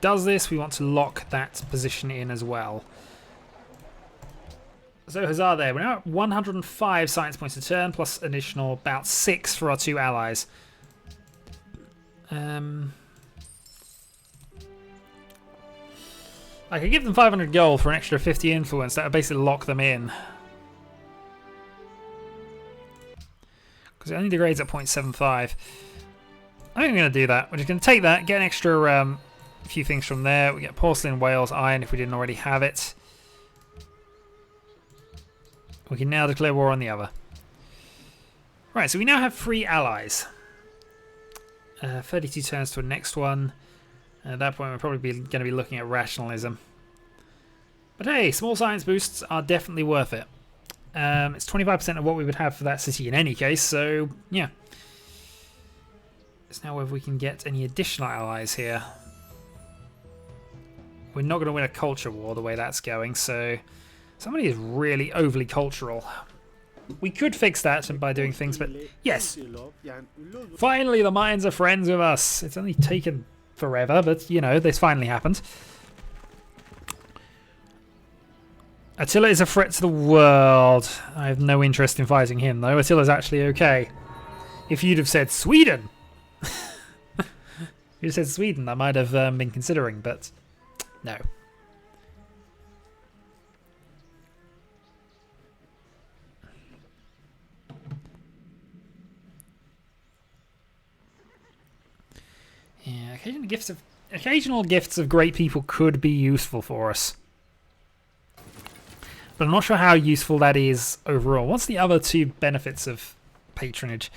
does this, we want to lock that position in as well. So huzzah there. We're now at 105 science points a turn, plus additional about 6 for our 2 allies. I could give them 500 gold for an extra 50 influence. That would basically lock them in. Because it only degrades at 0.75. I think I'm going to do that. We're just going to take that, get an extra few things from there. We get porcelain, whales, iron if we didn't already have it. We can now declare war on the other. Right, so we now have 3 allies. 32 turns to the next one. At that point, we're probably going to be looking at rationalism. But hey, small science boosts are definitely worth it. It's 25% of what we would have for that city in any case, so yeah. It's now whether we can get any additional allies here. We're not going to win a culture war the way that's going, so somebody is really overly cultural. We could fix that by doing things, but yes. Finally, the Mayans are friends with us. It's only taken forever, but you know, this finally happened. Attila is a threat to the world. I have no interest in fighting him, though. Attila's actually okay. If you'd have said Sweden, you said Sweden, I might have been considering, but no. Yeah, occasional gifts of great people could be useful for us. But I'm not sure how useful that is overall. What's the other 2 benefits of patronage?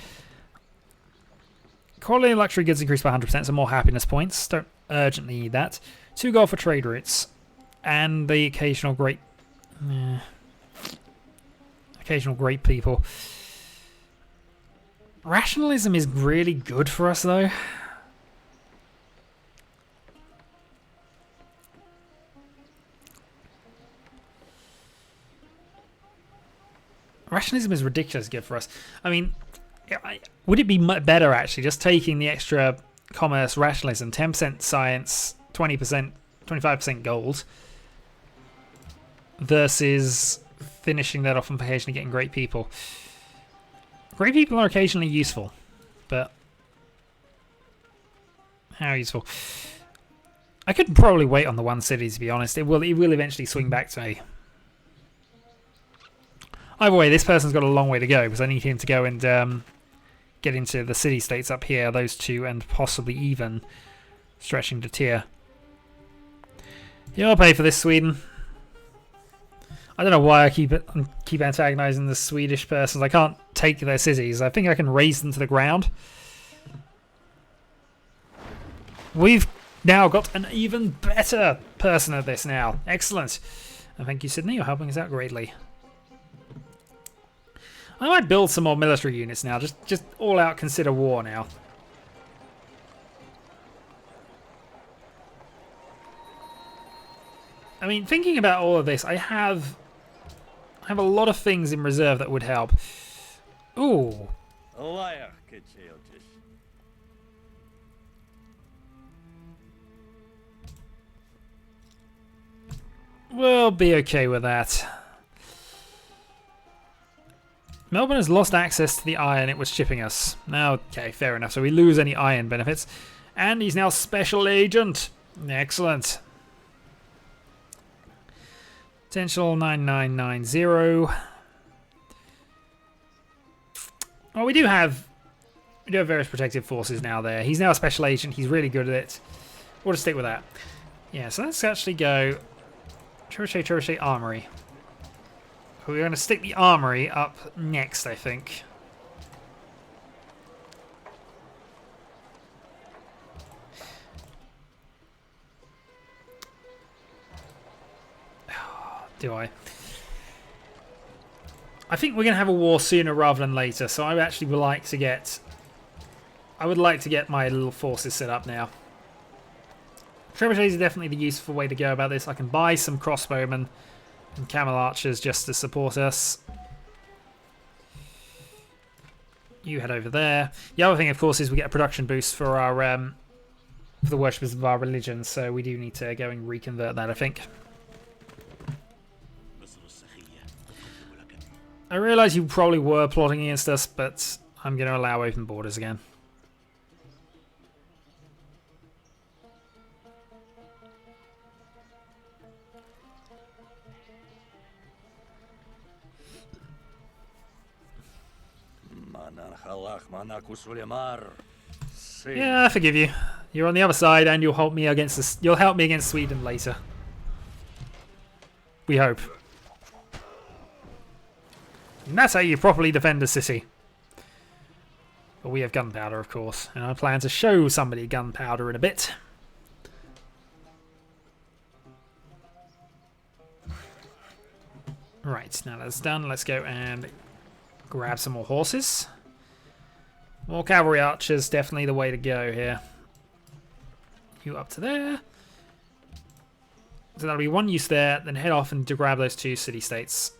Quality and luxury goods increased by 100%, so more happiness points. Don't urgently need that. 2 gold for trade routes. And the occasional great people. Rationalism is really good for us, though. Rationalism is ridiculous good for us. I mean, would it be better actually just taking the extra commerce rationalism, 10% science, 20%, 25% gold, versus finishing that off and occasionally getting great people? Great people are occasionally useful, but how useful? I could probably wait on the 1 city, to be honest. It will eventually swing back to me. Either way, this person's got a long way to go because I need him to go and get into the city-states up here, those 2, and possibly even stretching to tier. You'll pay for this, Sweden. I don't know why I keep antagonizing the Swedish persons. I can't take their cities. I think I can raise them to the ground. We've now got an even better person at this now. Excellent. And thank you, Sydney. You're helping us out greatly. I might build some more military units now. Just all out consider war now. I mean, thinking about all of this, I have a lot of things in reserve that would help. Ooh. We'll be okay with that. Melbourne has lost access to the iron it was shipping us. Now, okay, fair enough. So we lose any iron benefits. And he's now special agent. Excellent. Potential 9990. Well, we do have various protective forces now there. He's now a special agent. He's really good at it. We'll just stick with that. Yeah, so let's actually go Trebuchet Armory. We're going to stick the armory up next, I think. Do I? I think we're going to have a war sooner rather than later, so I actually would like to get... I would like to get my little forces set up now. Trebuchets is definitely the useful way to go about this. I can buy some crossbowmen and camel archers just to support us. You head over there. The other thing, of course, is we get a production boost for our for the worshippers of our religion, so we do need to go and reconvert that, I think. I realise you probably were plotting against us, but I'm going to allow open borders again. Yeah, I forgive you. You're on the other side, and you'll help me against you'll help me against Sweden later. We hope. And that's how you properly defend a city. But we have gunpowder, of course, and I plan to show somebody gunpowder in a bit. Right, now that's done. Let's go and grab some more horses. More cavalry archers, definitely the way to go here. You up to there. So that'll be one use there, then head off and to grab those 2 city-states.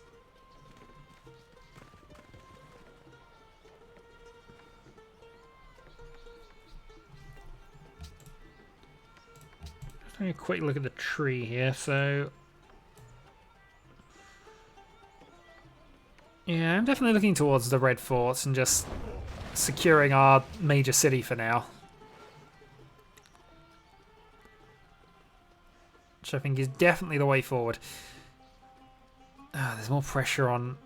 Just having a quick look at the tree here, so... Yeah, I'm definitely looking towards the red forts and just securing our major city for now. Which I think is definitely the way forward. There's more pressure on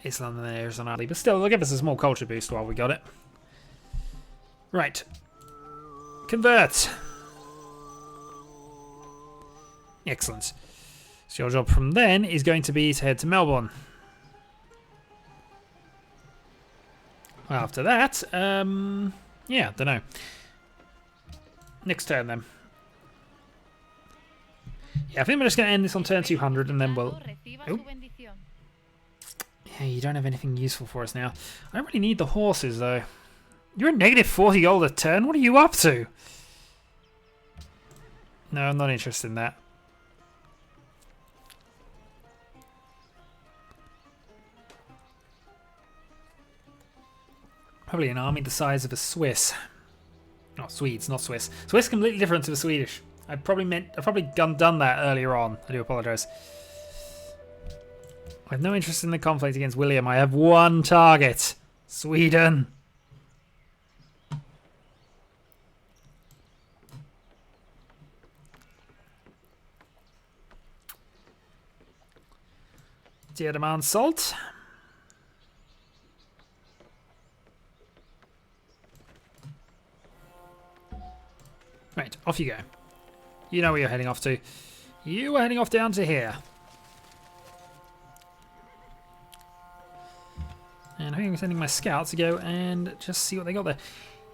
Islam than there is on Ali, but still, it'll give us a small culture boost while we got it. Right. Convert. Excellent. So your job from then is going to be to head to Melbourne. After that, yeah, don't know. Next turn then. Yeah, I think we're just going to end this on turn 200 and then we'll... Oh. Yeah, you don't have anything useful for us now. I don't really need the horses though. You're a negative 40 gold a turn? What are you up to? No, I'm not interested in that. Probably an army the size of a Swiss. Oh, Swedes, not Swiss. Swiss completely different to the Swedish. I've probably done that earlier on. I do apologise. I have no interest in the conflict against William. I have one target. Sweden. Do you demand salt? Right, off you go. You know where you're heading off to. You are heading off down to here. And I think I'm sending my scouts to go and just see what they got there.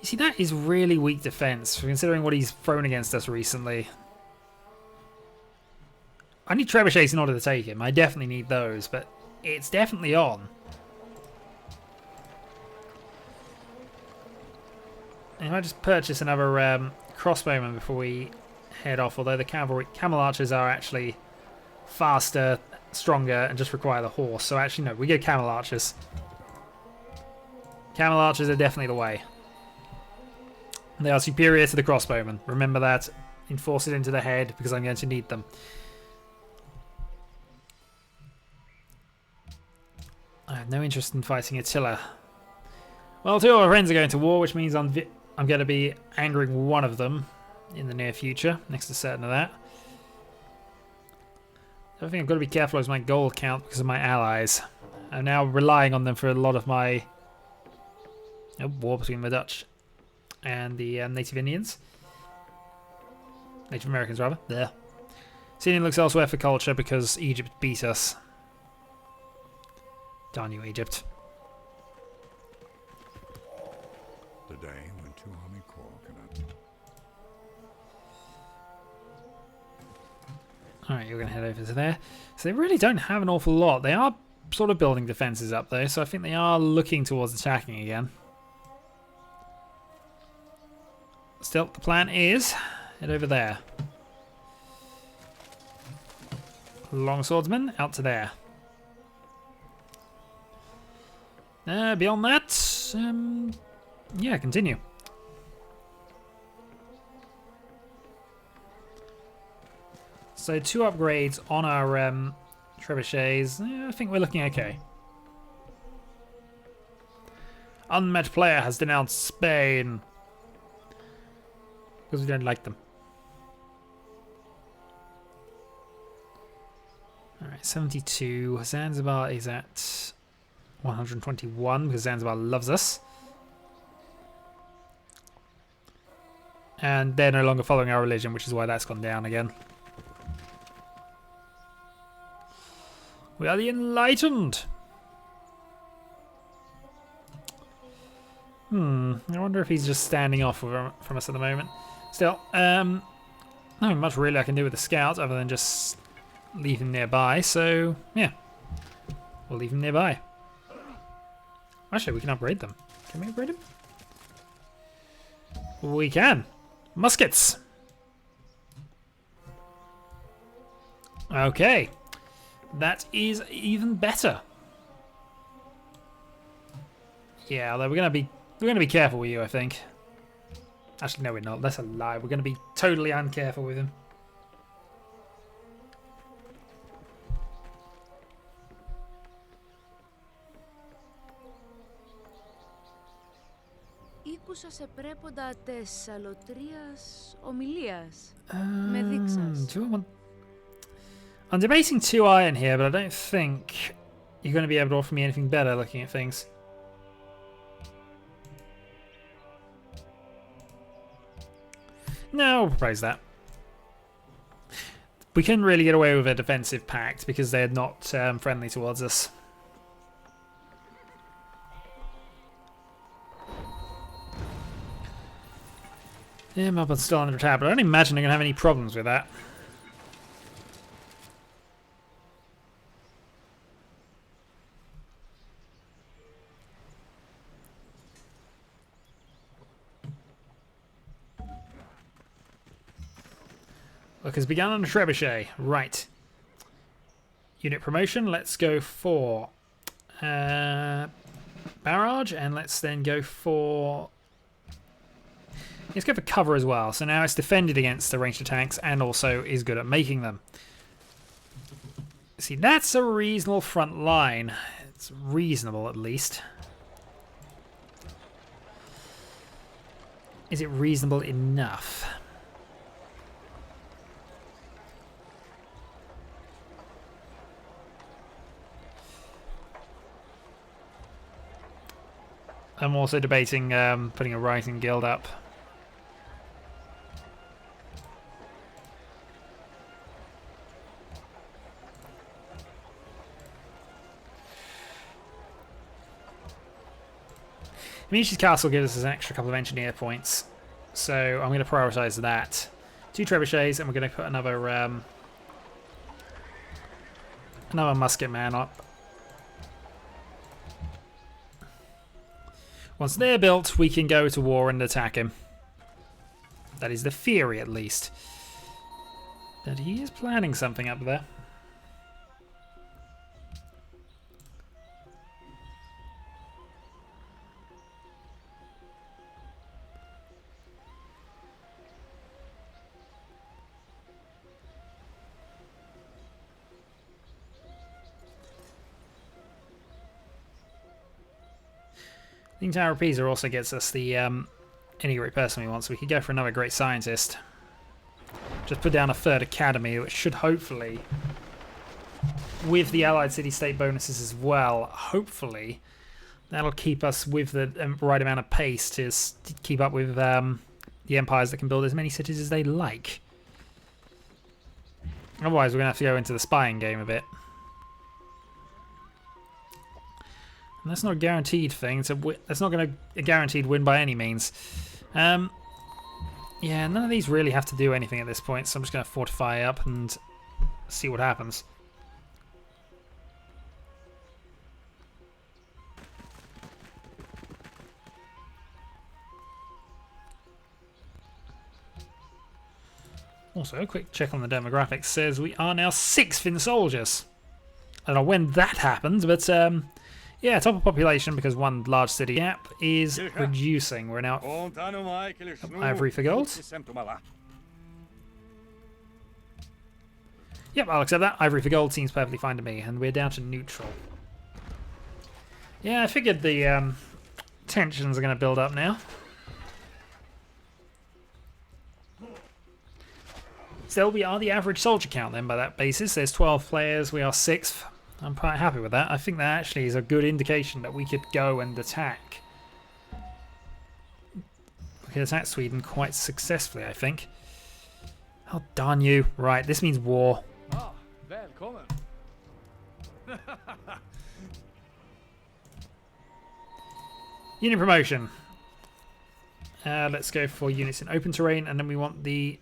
You see, that is really weak defense, considering what he's thrown against us recently. I need trebuchets in order to take him. I definitely need those, but it's definitely on. And if I just purchase another crossbowman before we head off, although the camel archers are actually faster, stronger, and just require the horse. So actually, no, we go camel archers. Camel archers are definitely the way. They are superior to the crossbowmen. Remember that. Enforce it into the head because I'm going to need them. I have no interest in fighting Attila. Well, 2 of our friends are going to war, which means I'm going to be angering one of them in the near future, next to certain of that. The other thing I've got to be careful is my gold count because of my allies. I'm now relying on them for a lot of my war between the Dutch and the Native Indians. Native Americans, rather. There. Syrian looks elsewhere for culture because Egypt beat us. Darn you, Egypt. The day when 2 army corps cannot... Alright, you're going to head over to there. So they really don't have an awful lot. They are sort of building defences up though, so I think they are looking towards attacking again. Still, the plan is head over there. Long swordsman out to there. Beyond that, yeah, continue. So 2 upgrades on our trebuchets. Yeah, I think we're looking okay. Unmet player has denounced Spain because we don't like them. Alright, 72. Zanzibar is at 121 because Zanzibar loves us. And they're no longer following our religion, which is why that's gone down again. We are the Enlightened! I wonder if he's just standing off from us at the moment. Still, not much really I can do with the scouts other than just leave him nearby, so yeah. We'll leave him nearby. Actually, we can upgrade them. Can we upgrade him? We can. Muskets! Okay. That is even better. Yeah, although we're gonna be careful with you, I think. Actually, no, we're not. That's a lie. We're gonna be totally uncareful with him. Ήκουσα σε πρέποντα της αλωτρίας ομιλίας. Με δείξας. I'm debating 2 iron here, but I don't think you're going to be able to offer me anything better looking at things. No, I'll propose that. We couldn't really get away with a defensive pact because they're not friendly towards us. Yeah, Melbourne's still under attack, but I don't imagine they're going to have any problems with that. Look has begun on a trebuchet. Right. Unit promotion. Let's go for barrage, and let's then go for... Let's go for cover as well. So now it's defended against the ranged attacks and also is good at making them. See, that's a reasonable front line. It's reasonable, at least. Is it reasonable enough? I'm also debating putting a Rising Guild up. Amicis's Castle gives us an extra couple of engineer points, so I'm going to prioritise that. 2 trebuchets, and we're going to put another musket man up. Once they're built, we can go to war and attack him. That is the theory, at least. But he is planning something up there. I think Tower of Pisa also gets us the any great person we want, so we could go for another great scientist. Just put down a 3rd academy, which should hopefully, with the allied city-state bonuses as well, hopefully that'll keep us with the right amount of pace to keep up with the empires that can build as many cities as they like. Otherwise, we're going to have to go into the spying game a bit. And that's not a guaranteed thing. That's not going to a guaranteed win by any means. Yeah, none of these really have to do anything at this point, so I'm just going to fortify up and see what happens. Also, a quick check on the demographics says we are now 6th in soldiers. I don't know when that happened, but yeah, top of population because one large city gap is reducing. We're now ivory for gold. Yep, I'll accept that. Ivory for gold seems perfectly fine to me, and we're down to neutral. Yeah, I figured the tensions are going to build up now. Still, we are the average soldier count then by that basis. There's 12 players, we are 6th. I'm quite happy with that. I think that actually is a good indication that we could go and attack. We could attack Sweden quite successfully, I think. Oh, darn you. Right, this means war. Ah, välkommen. Unit promotion. Let's go for units in open terrain, and then we want the...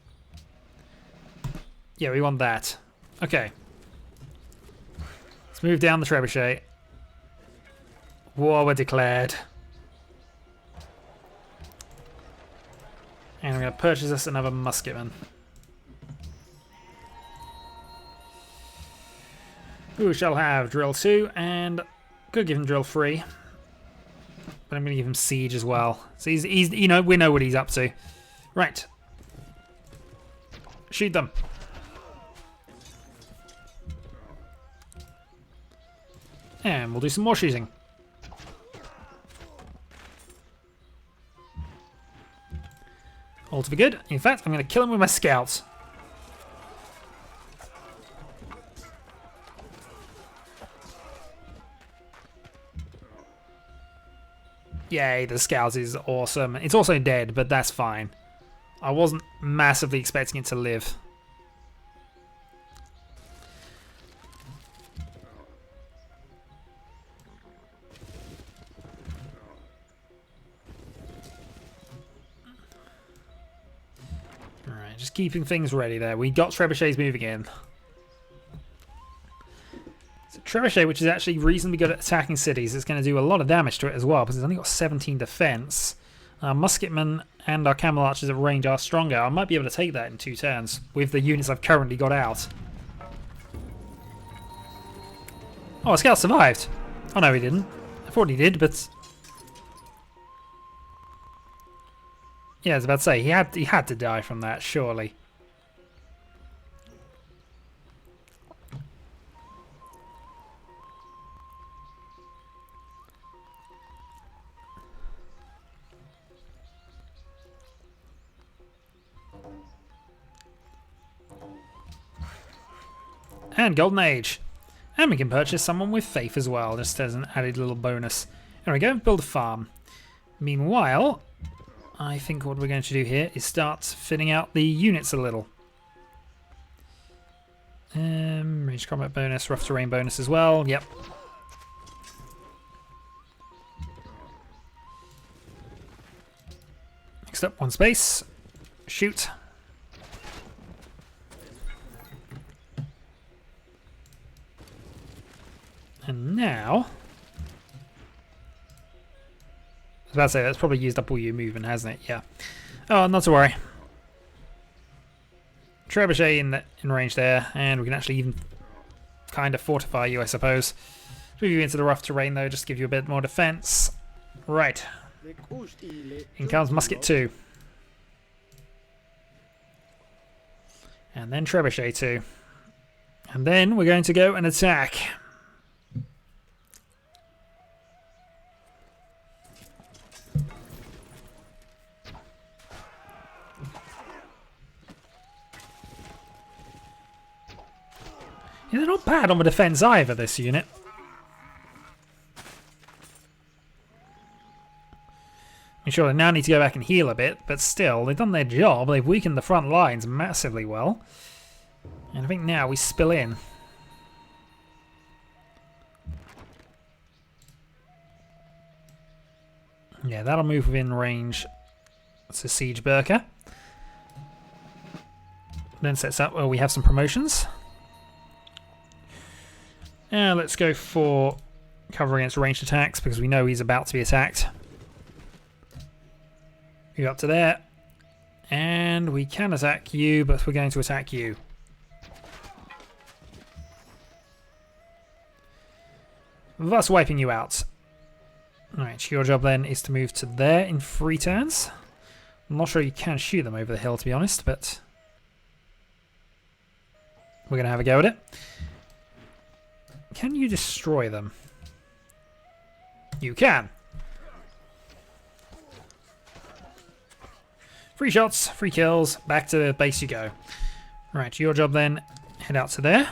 Yeah, we want that. Okay. Let's move down the trebuchet. War were declared. And we're going to purchase us another musketman. Who shall have drill 2, and could give him drill 3. But I'm going to give him siege as well. So he's you know, we know what he's up to. Right. Shoot them. And we'll do some more shooting. All to be good. In fact, I'm going to kill him with my scouts. Yay, the scout is awesome. It's also dead, but that's fine. I wasn't massively expecting it to live. Alright, just keeping things ready there. We got trebuchets moving in. Trebuchet, which is actually reasonably good at attacking cities, is going to do a lot of damage to it as well, because it's only got 17 defense. Our musketmen and our camel archers at range are stronger. I might be able to take that in 2 turns with the units I've currently got out. Oh, a scout survived. Oh no, he didn't. I thought he did, but yeah, I was about to say he had to die from that, surely. And Golden Age. And we can purchase someone with Faith as well, just as an added little bonus. There we go, build a farm. Meanwhile, I think what we're going to do here is start fitting out the units a little. Range combat bonus, rough terrain bonus as well, yep. Next up, 1 space. Shoot. And now, I was about to say, that's probably used up all your movement, hasn't it? Yeah. Oh, not to worry. Trebuchet in range there, and we can actually even kind of fortify you, I suppose. Move you into the rough terrain, though, just to give you a bit more defense. Right. In comes Musket 2. And then Trebuchet 2. And then we're going to go and attack. Yeah, they're not bad on the defense either, this unit. I'm sure they now need to go back and heal a bit, but still, they've done their job. They've weakened the front lines massively well. And I think now we spill in. Yeah, that'll move within range. That's a Siege Berker. Then sets up where we have some promotions. And let's go for cover against ranged attacks because we know he's about to be attacked. You up to there. And we can attack you, but we're going to attack you. Thus wiping you out. Alright, your job then is to move to there in 3 turns. I'm not sure you can shoot them over the hill, to be honest, but We're going to have a go at it. Can you destroy them? You can. 3 shots, 3 kills, back to the base you go. Right, your job then, head out to there.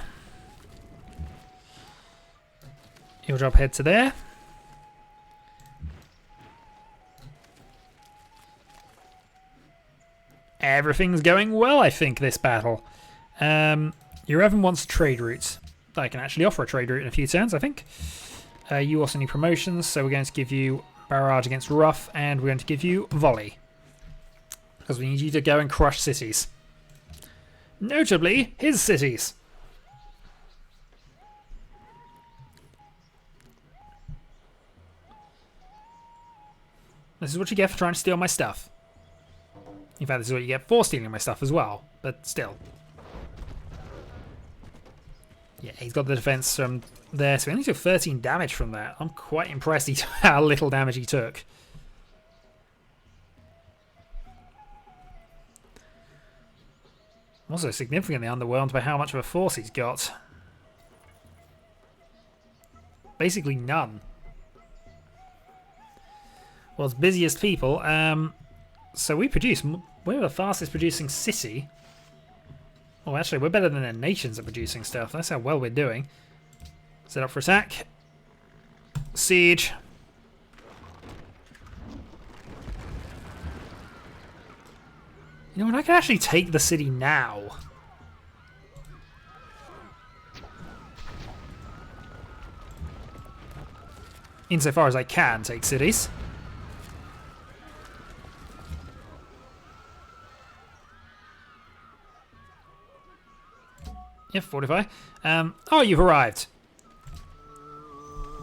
Your job, head to there. Everything's going well, I think, this battle. Your Evan wants trade routes. I can actually offer a trade route in a few turns, I think. You also need promotions, so we're going to give you Barrage against Rough, and we're going to give you Volley. Because we need you to go and crush cities. Notably, his cities. This is what you get for trying to steal my stuff. In fact, this is what you get for stealing my stuff as well, but still. Yeah, he's got the defense from there, so he only took 13 damage from that. I'm quite impressed how little damage he took. I'm also significantly underwhelmed by how much of a force he's got. Basically none. World's busiest people. So we're the fastest producing city. Oh, actually, we're better than their nations at producing stuff. That's how well we're doing. Set up for attack. Siege. You know what? I can actually take the city now. Insofar as I can take cities. Yep, fortify. Oh, you've arrived.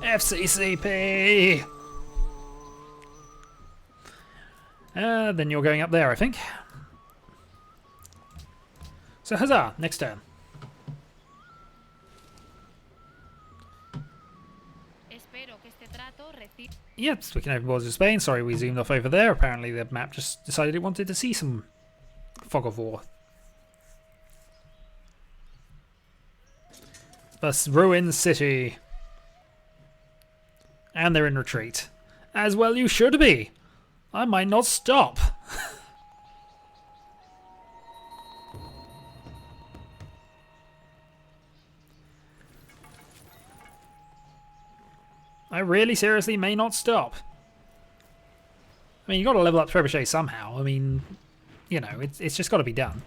FCCP! Then you're going up there, I think. So, huzzah! Next turn. Yep, speaking over borders of Spain. Sorry we zoomed off over there. Apparently the map just decided it wanted to see some fog of war. Thus, ruined city. And they're in retreat. As well you should be. I might not stop. I really seriously may not stop. I mean, you got to level up Trebuchet somehow. I mean, you know, it's just got to be done.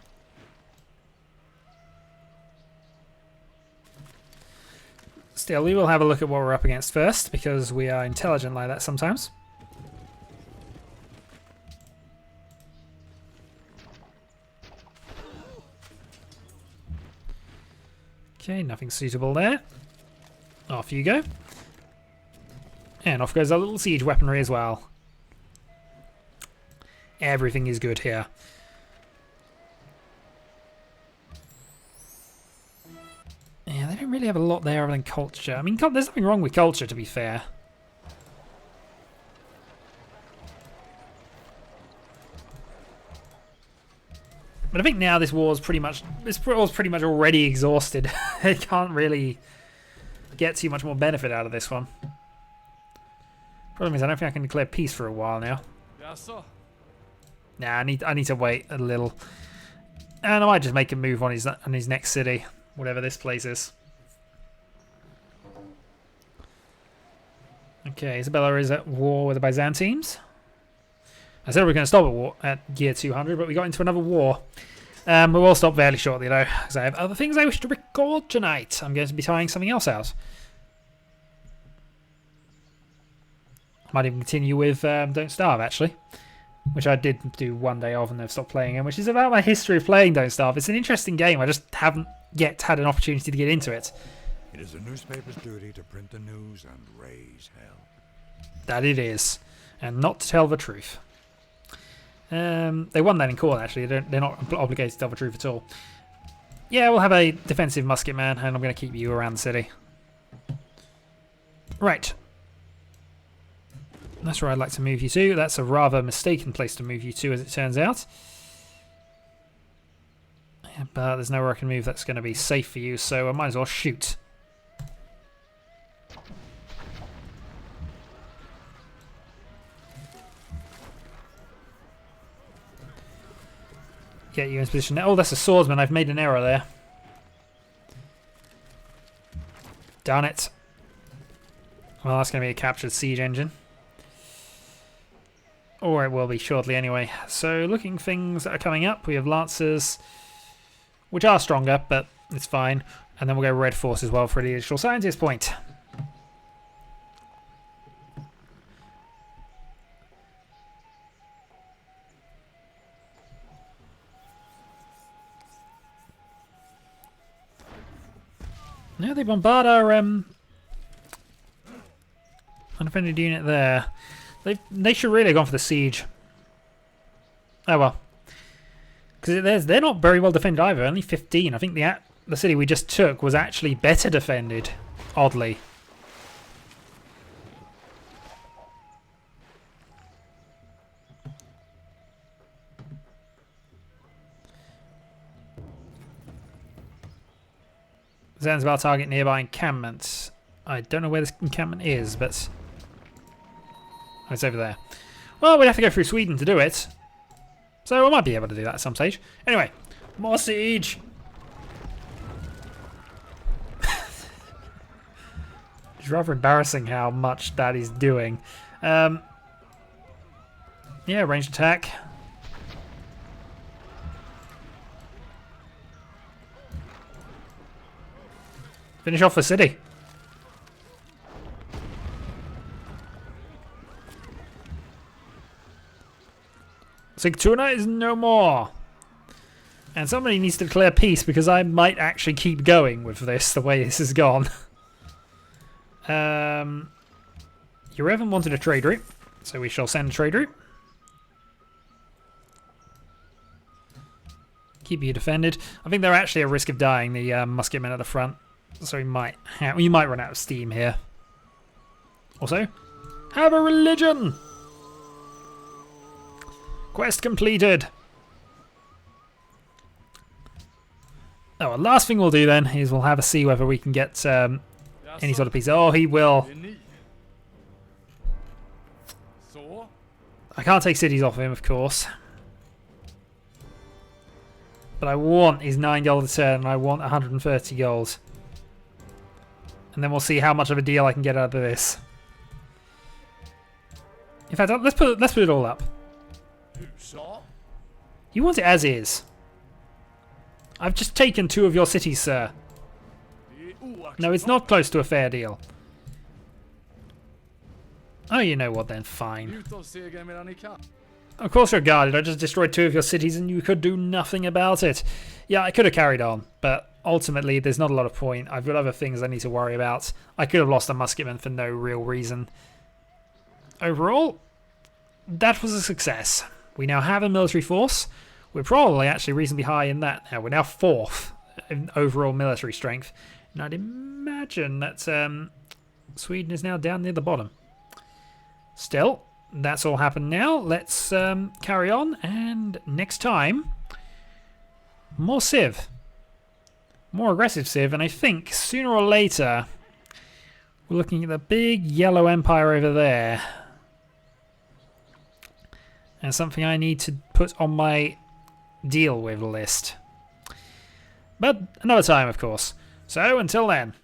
Still, we will have a look at what we're up against first, because we are intelligent like that sometimes. Okay, nothing suitable there. Off you go. And off goes our little siege weaponry as well. Everything is good here. Yeah, they don't really have a lot there other than culture. I mean, there's nothing wrong with culture, to be fair. But I think now this war's pretty much already exhausted. It can't really get too much more benefit out of this one. Problem is, I don't think I can declare peace for a while now. Nah, I need to wait a little, and I might just make a move on his next city, whatever this place is. Okay, Isabella is at war with the Byzantines. I said we were going to stop at war at year 200, but we got into another war. We will stop fairly shortly though, because I have other things I wish to record tonight. I'm going to be trying something else out. Might even continue with Don't Starve, actually. Which I did do one day of and I've stopped playing, and which is about my history of playing Don't Starve. It's an interesting game, I just haven't yet had an opportunity to get into it. It is a newspaper's duty to print the news and raise hell. That it is. And not to tell the truth. They won that in court, actually. They're not obligated to tell the truth at all. Yeah, we'll have a defensive musket man, and I'm going to keep you around the city. Right. That's where I'd like to move you to. That's a rather mistaken place to move you to, as it turns out. but there's nowhere I can move that's going to be safe for you, so I might as well shoot. Get you in position. Oh, that's a swordsman. I've made an error there. Darn it. Well, that's going to be a captured siege engine. Or it will be shortly anyway. So, looking things that are coming up, we have Lancers, which are stronger, but it's fine. And then we'll go Red Force as well for the additional scientist point. No, they bombard our undefended unit there. They should really have gone for the siege. Oh well, because they're not very well defended either. Only 15. I think the city we just took was actually better defended. Oddly. Zanzibar target nearby encampment. I don't know where this encampment is, but oh, it's over there. Well, we'd have to go through Sweden to do it, so I might be able to do that at some stage. Anyway, more siege. It's rather embarrassing how much that is doing. Yeah, ranged attack. Finish off the city. Sigtuna is no more. And somebody needs to declare peace because I might actually keep going with this the way this has gone. Yerevan wanted a trade route, so we shall send a trade route. Keep you defended. I think they're actually at risk of dying, the musketmen at the front. So we might run out of steam here. Also, have a religion! Quest completed! Oh, well, last thing we'll do then is we'll have a see whether we can get any sort of piece. Oh, he will. I can't take cities off him, of course. But I want his 9 gold a turn, and I want 130 gold. And then we'll see how much of a deal I can get out of this. In fact, let's put it all up. You want it as is. I've just taken 2 of your cities, sir. No, it's not close to a fair deal. Oh, you know what then? Fine. Of course you're guarded. I just destroyed 2 of your cities and you could do nothing about it. Yeah, I could have carried on, but ultimately there's not a lot of point. I've got other things I need to worry about. I could have lost a musketman for no real reason. Overall, that was a success. We now have a military force. We're probably actually reasonably high in that now. We're now 4th in overall military strength. And I'd imagine that Sweden is now down near the bottom. Still, that's all happened now. Let's carry on. And next time, more Civ. More aggressive Civ. And I think sooner or later, we're looking at the big yellow empire over there. And something I need to put on my deal with list. But another time, of course. So until then.